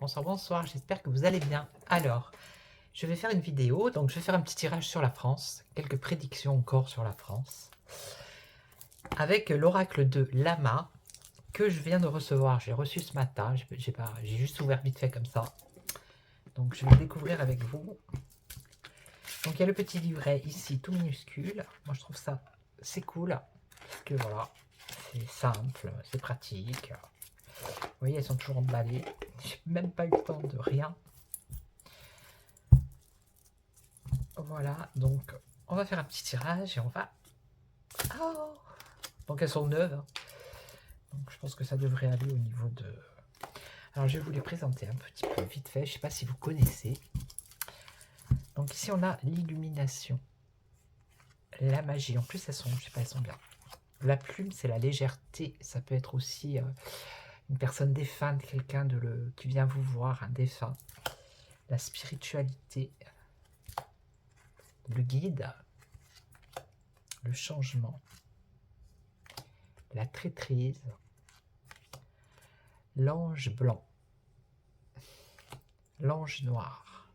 bonsoir, bonsoir, j'espère que vous allez bien. Alors, je vais faire une vidéo, donc je vais faire un petit tirage sur la France, quelques prédictions encore sur la France, avec l'oracle de Lama, que je viens de recevoir. J'ai reçu ce matin, j'ai juste ouvert vite fait comme ça. Donc je vais le découvrir avec vous. Donc il y a le petit livret ici, tout minuscule. Moi je trouve ça, c'est cool, parce que voilà, c'est simple, c'est pratique. Vous voyez, elles sont toujours emballées. J'ai même pas eu le temps de rien. Voilà, donc on va faire un petit tirage et on va... Oh, donc elles sont neuves. Donc je pense que ça devrait aller au niveau de... Alors je vais vous les présenter un petit peu vite fait. Je ne sais pas si vous connaissez. Donc ici on a l'illumination, la magie. En plus elles sont, je sais pas, elles sont bien. La plume, c'est la légèreté. Ça peut être aussi une personne défunte, quelqu'un qui vient vous voir, un défunt. La spiritualité, le guide, le changement, la traîtrise, l'ange blanc, l'ange noir.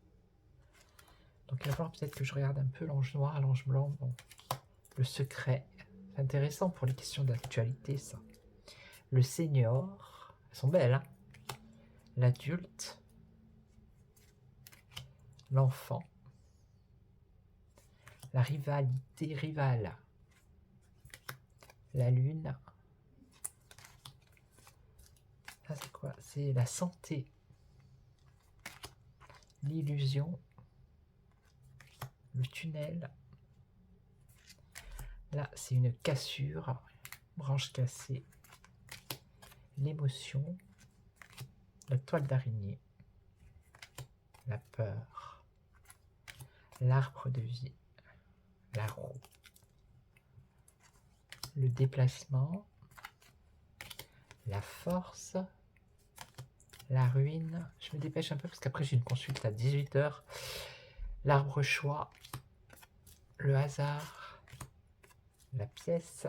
Donc il va falloir peut-être que je regarde un peu l'ange noir, l'ange blanc, bon. Le secret, c'est intéressant pour les questions d'actualité ça. Le senior, elles sont belles, hein. L'adulte, l'enfant, la rivalité, rivale, la lune. Ça c'est quoi? C'est la santé, l'illusion, le tunnel. Là c'est une cassure, branche cassée, l'émotion, la toile d'araignée, la peur, l'arbre de vie, la roue, le déplacement, la force, la ruine. Je me dépêche un peu parce qu'après j'ai une consulte à 18 h. L'arbre choix, le hasard, la pièce,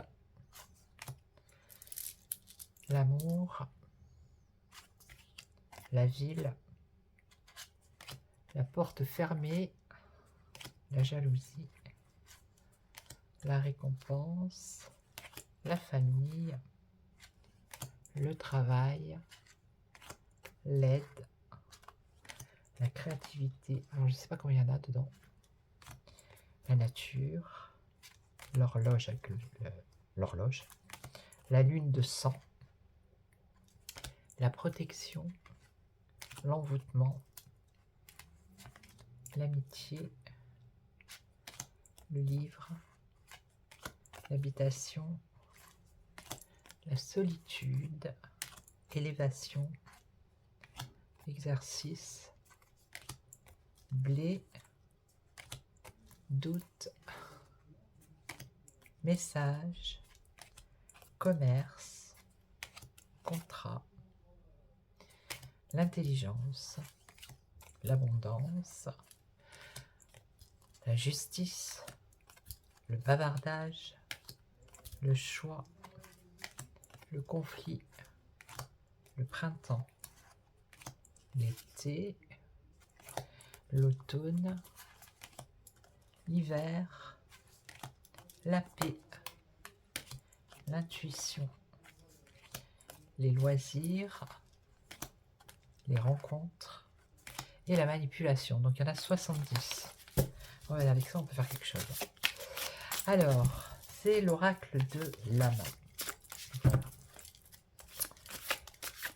l'amour, la ville, la porte fermée, la jalousie, la récompense, la famille, le travail, l'aide, la créativité. Alors je ne sais pas combien il y en a dedans. La nature, l'horloge avec l'horloge, la lune de sang, la protection, l'envoûtement, l'amitié, le livre, l'habitation, la solitude, élévation, exercice, blé, doute, message, commerce, contrat, l'intelligence, l'abondance, la justice, le bavardage, le choix, le conflit, le printemps, l'été, l'automne, l'hiver, la paix, l'intuition, les loisirs, les rencontres et la manipulation. Donc il y en a 70. Ouais, avec ça on peut faire quelque chose. Alors, c'est l'oracle de Lama. Voilà.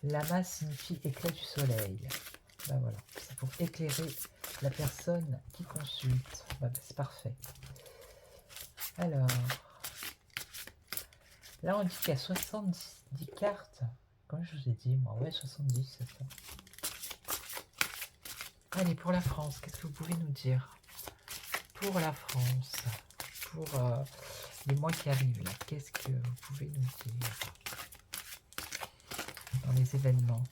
Lama signifie éclat du soleil. Ben voilà, c'est pour éclairer la personne qui consulte. Ben, c'est parfait. Alors, là on dit qu'il y a 70 cartes. Comme je vous ai dit, moi, ouais, 70, c'est ça. Allez, pour la France, qu'est-ce que vous pouvez nous dire? Pour la France, pour les mois qui arrivent, là, qu'est-ce que vous pouvez nous dire dans les événements?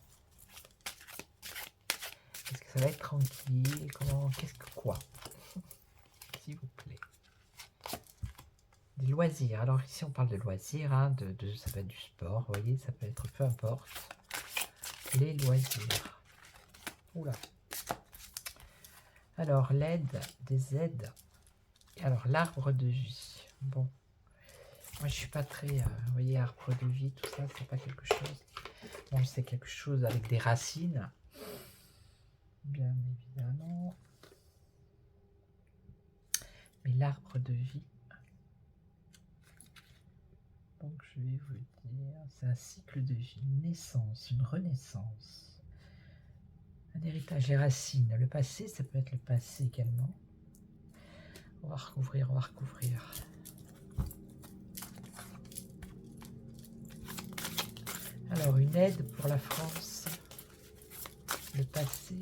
Est-ce que ça va être tranquille? Comment? Qu'est-ce que quoi? S'il vous plaît. Des loisirs. Alors ici on parle de loisirs, hein, ça peut être du sport, vous voyez, ça peut être peu importe. Les loisirs. Oula. Alors, l'aide, des aides. Et alors, l'arbre de vie. Bon. Moi, je suis pas très... vous voyez, arbre de vie, tout ça, c'est pas quelque chose... Bon, c'est quelque chose avec des racines. Bien évidemment. Mais l'arbre de vie... Donc, je vais vous dire... C'est un cycle de vie, une naissance, une renaissance. Un héritage, les racines. Le passé, ça peut être le passé également. On va recouvrir, on va recouvrir. Alors, une aide pour la France. Le passé.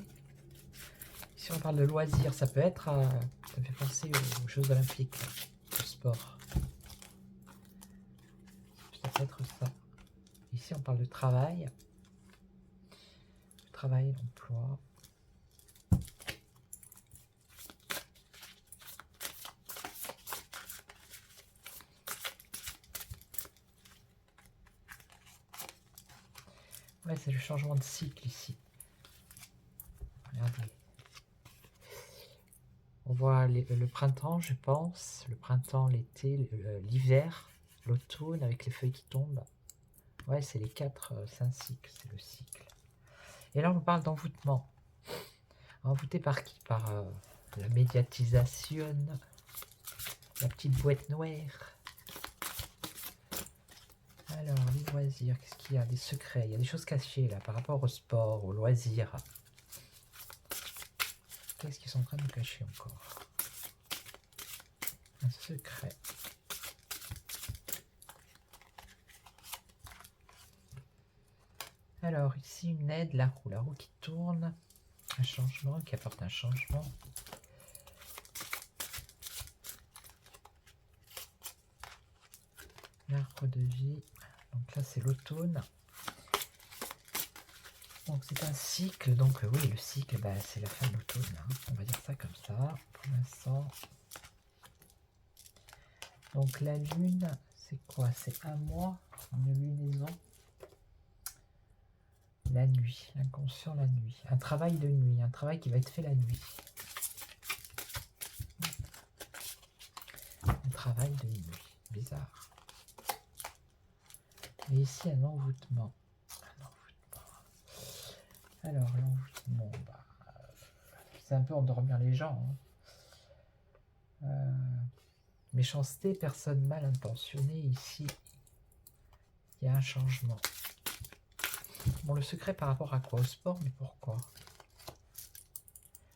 Si on parle de loisirs, ça peut être... ça me fait penser aux Jeux Olympiques, au sport. Ça peut être ça. Ici, on parle de travail. Le travail, l'emploi. Ouais, c'est le changement de cycle ici. Regardez. On voit le printemps, je pense. Le printemps, l'été, l'hiver, l'automne avec les feuilles qui tombent. Ouais, c'est les 5 cycles, c'est le cycle. Et là, on parle d'envoûtement. Envoûté par qui? Par la médiatisation, la petite boîte noire. Alors, les loisirs, qu'est-ce qu'il y a? Des secrets, il y a des choses cachées là par rapport au sport, aux loisirs. Qu'est-ce qu'ils sont en train de nous cacher encore? Un secret. Alors, ici, une aide, la roue qui tourne. Un changement, qui apporte un changement. L'arbre de vie. Donc là, c'est l'automne. Donc c'est un cycle. Donc oui, le cycle, bah, c'est la fin de l'automne. Hein. On va dire ça comme ça, pour l'instant. Donc la lune, c'est quoi? C'est un mois, une lunaison. La nuit, l'inconscient, la nuit. Un travail de nuit, un travail qui va être fait la nuit. Un travail de nuit, bizarre. Et ici, un envoûtement. Alors, l'envoûtement, bah, c'est un peu endormir les gens. Hein. Méchanceté, personne mal intentionnée, ici, il y a un changement. Bon, le secret par rapport à quoi? Au sport, mais pourquoi?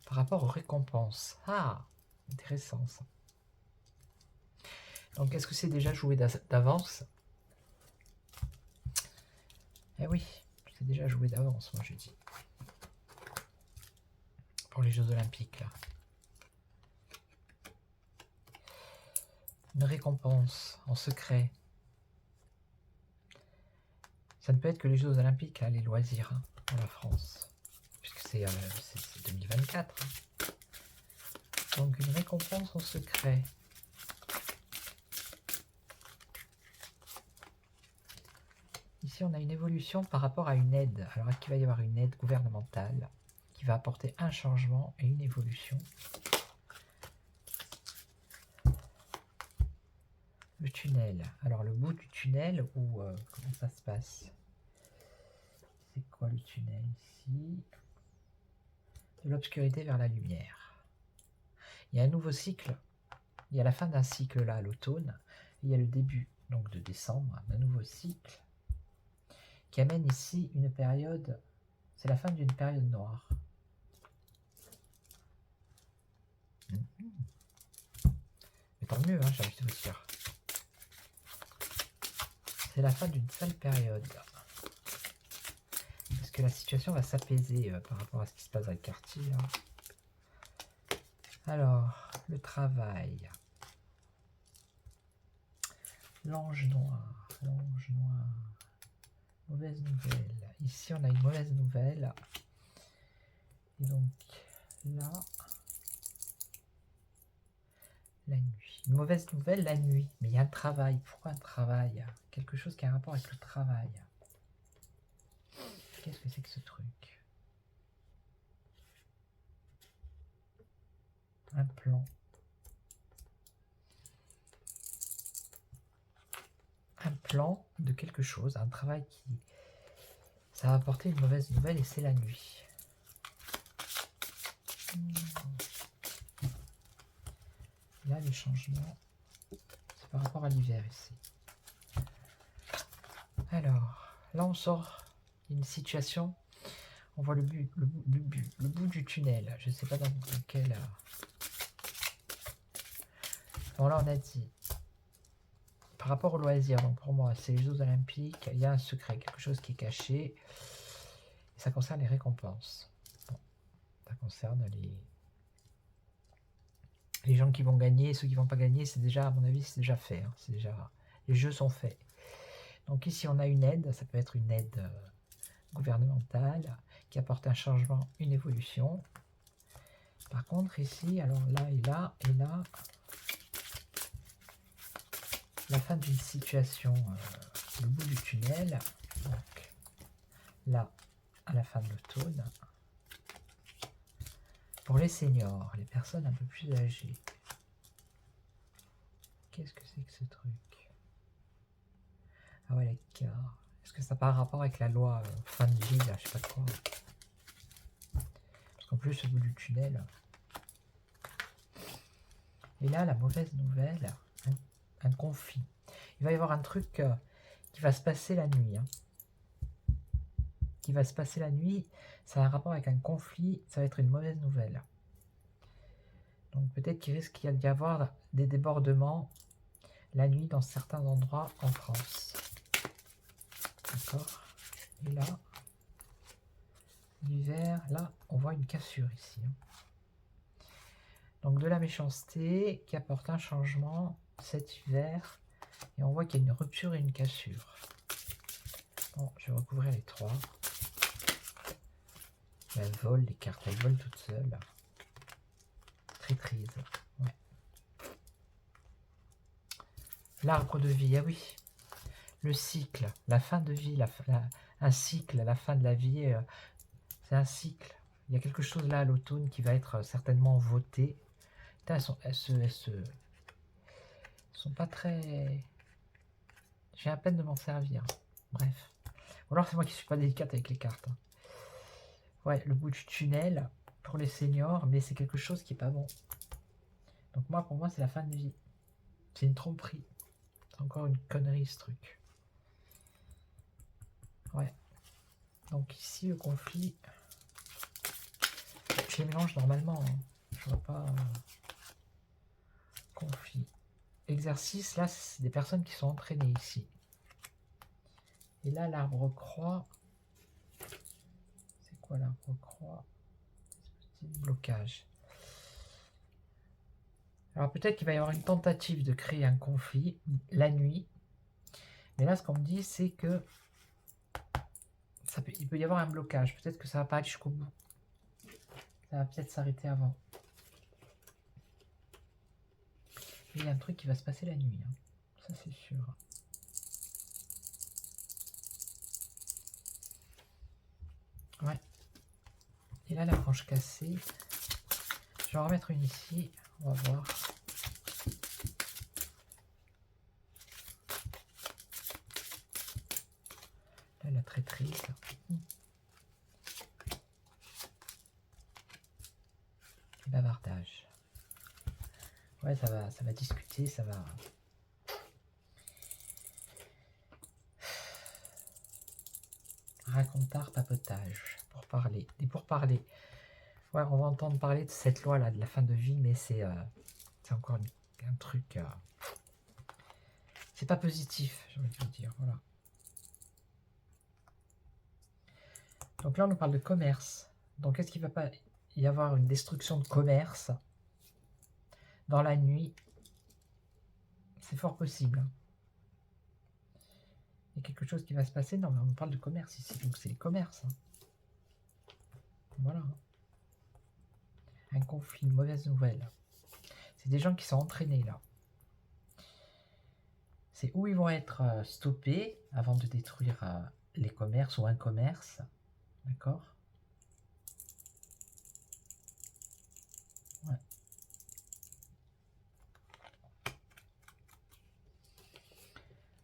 Par rapport aux récompenses. Ah, intéressant ça. Donc, est-ce que c'est déjà joué d'avance? Eh oui, c'est déjà joué d'avance, moi je dis. Pour les Jeux Olympiques, là. Une récompense en secret. Ça ne peut être que les Jeux Olympiques, hein, les loisirs, hein, pour la France. Puisque c'est 2024. Hein. Donc une récompense en secret. Ici, on a une évolution par rapport à une aide. Alors, est-ce qu'il va y avoir une aide gouvernementale qui va apporter un changement et une évolution? Le tunnel. Alors, le bout du tunnel, ou comment ça se passe? C'est quoi le tunnel ici? De l'obscurité vers la lumière. Il y a un nouveau cycle. Il y a la fin d'un cycle là, à l'automne. Il y a le début donc de décembre, d'un nouveau cycle qui amène ici une période. C'est la fin d'une période noire. Mais tant mieux, hein, j'ai envie de vous dire. C'est la fin d'une sale période. Parce que la situation va s'apaiser par rapport à ce qui se passe dans le quartier. Là. Alors, le travail. L'ange noir. L'ange noir. Mauvaise nouvelle. Ici, on a une mauvaise nouvelle. Et donc, là, la nuit. Une mauvaise nouvelle, la nuit. Mais il y a un travail. Pourquoi un travail? Quelque chose qui a un rapport avec le travail. Qu'est-ce que c'est que ce truc? un plan. Un plan de quelque chose, un travail qui... Ça va apporter une mauvaise nouvelle et c'est la nuit. Là, les changements, c'est par rapport à l'hiver ici. Alors, là, on sort d'une situation, on voit le bout du tunnel. Je ne sais pas dans quel... Bon, là, on a dit, par rapport au loisir, donc pour moi, c'est les Jeux Olympiques, il y a un secret, quelque chose qui est caché, et ça concerne les récompenses. Bon, ça concerne les gens qui vont gagner, ceux qui vont pas gagner, c'est déjà, à mon avis, c'est déjà fait. Hein, c'est déjà, les jeux sont faits. Donc ici, on a une aide, ça peut être une aide gouvernementale qui apporte un changement, une évolution. Par contre, ici, alors là et là, la fin d'une situation, le bout du tunnel, donc là, à la fin de l'automne, pour les seniors, les personnes un peu plus âgées. Qu'est-ce que c'est que ce truc? Ah ouais, l'écart. Est-ce que ça n'a pas un rapport avec la loi fin de vie, là, je sais pas quoi. Parce qu'en plus, au bout du tunnel. Et là, la mauvaise nouvelle, un conflit. Il va y avoir un truc qui va se passer la nuit. Hein. Qui va se passer la nuit, ça a un rapport avec un conflit, ça va être une mauvaise nouvelle. Donc peut-être qu'il risque d'y avoir des débordements la nuit dans certains endroits en France. D'accord. Et là, l'hiver, là, on voit une cassure ici. Donc de la méchanceté qui apporte un changement cet hiver. Et on voit qu'il y a une rupture et une cassure. Bon, je vais recouvrir les trois. Elle vole, les cartes, elles volent toutes seules. Traîtrise. Ouais. L'arbre de vie, ah oui. Le cycle, la fin de vie, un cycle, la fin de la vie, c'est un cycle. Il y a quelque chose là à l'automne qui va être certainement voté. Putain, elles sont pas très... J'ai à peine de m'en servir. Bref. Ou alors c'est moi qui suis pas délicate avec les cartes. Hein. Ouais, le bout du tunnel pour les seniors, mais c'est quelque chose qui est pas bon. Donc moi, pour moi, c'est la fin de vie. C'est une tromperie. C'est encore une connerie ce truc. Ouais. Donc ici, le conflit... Je les mélange normalement. Hein. Je vois pas... Conflit. Exercice, là, c'est des personnes qui sont entraînées ici. Et là, l'arbre croix... C'est quoi l'arbre croix? Petit blocage. Alors peut-être qu'il va y avoir une tentative de créer un conflit la nuit. Mais là, ce qu'on me dit, c'est que il peut y avoir un blocage. Peut-être que ça va pas aller jusqu'au bout. Ça va peut-être s'arrêter avant. Et il y a un truc qui va se passer la nuit. Hein. Ça, c'est sûr. Ouais. Et là, la branche cassée. Je vais en remettre une ici. On va voir. Là, la traîtrise. Et bavardage. Ouais, ça va discuter, ça va... Racontard, papotage, pour parler. Et pour parler, ouais, on va entendre parler de cette loi-là, de la fin de vie, mais c'est encore un truc... c'est pas positif, j'ai envie de vous dire, voilà. Donc là, on nous parle de commerce. Donc, est-ce qu'il ne va pas y avoir une destruction de commerce dans la nuit? C'est fort possible. Il y a quelque chose qui va se passer. Non, mais on parle de commerce ici, donc c'est les commerces. Hein. Voilà. Un conflit, une mauvaise nouvelle. C'est des gens qui sont entraînés là. C'est où ils vont être stoppés avant de détruire les commerces ou un commerce. D'accord? Ouais.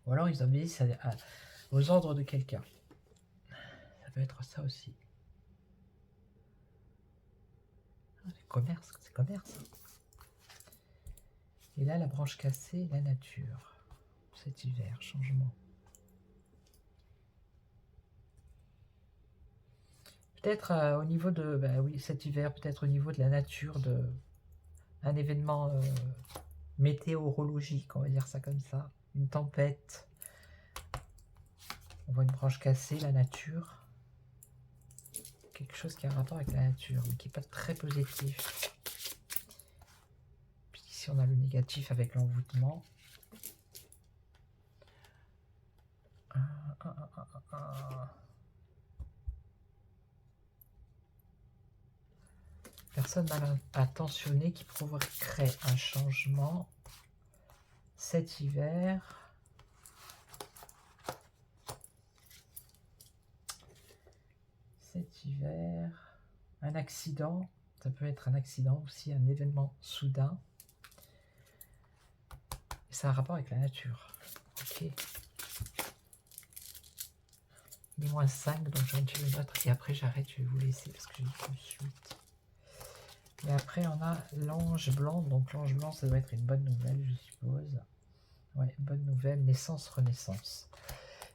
Ou alors ils obéissent aux ordres de quelqu'un. Ça peut être ça aussi. Commerce, c'est commerce. Et là, la branche cassée, la nature. Cet hiver, changement. Peut-être au niveau de... Bah oui, cet hiver, peut-être au niveau de la nature, un événement météorologique, on va dire ça comme ça. Une tempête. On voit une branche cassée, la nature. Quelque chose qui a un rapport avec la nature, mais qui n'est pas très positif. Puis ici, on a le négatif avec l'envoûtement. Personne mal intentionnée qui provoquerait un changement cet hiver. Cet hiver, un accident, ça peut être un accident aussi, un événement soudain. Et ça a un rapport avec la nature. Ok. Il est -5, donc je rentre le note et après j'arrête, je vais vous laisser parce que j'ai une suite. Et après on a l'ange blanc, donc l'ange blanc ça doit être une bonne nouvelle je suppose. Ouais, bonne nouvelle, naissance, renaissance.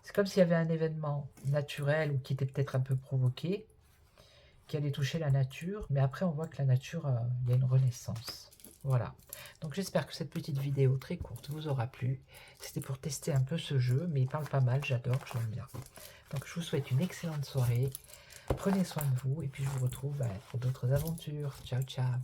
C'est comme s'il y avait un événement naturel ou qui était peut-être un peu provoqué, qui allait toucher la nature, mais après on voit que la nature, il y a une renaissance. Voilà, donc j'espère que cette petite vidéo très courte vous aura plu. C'était pour tester un peu ce jeu, mais il parle pas mal, j'adore, je l'aime bien. Donc je vous souhaite une excellente soirée, prenez soin de vous, et puis je vous retrouve pour d'autres aventures. Ciao, ciao.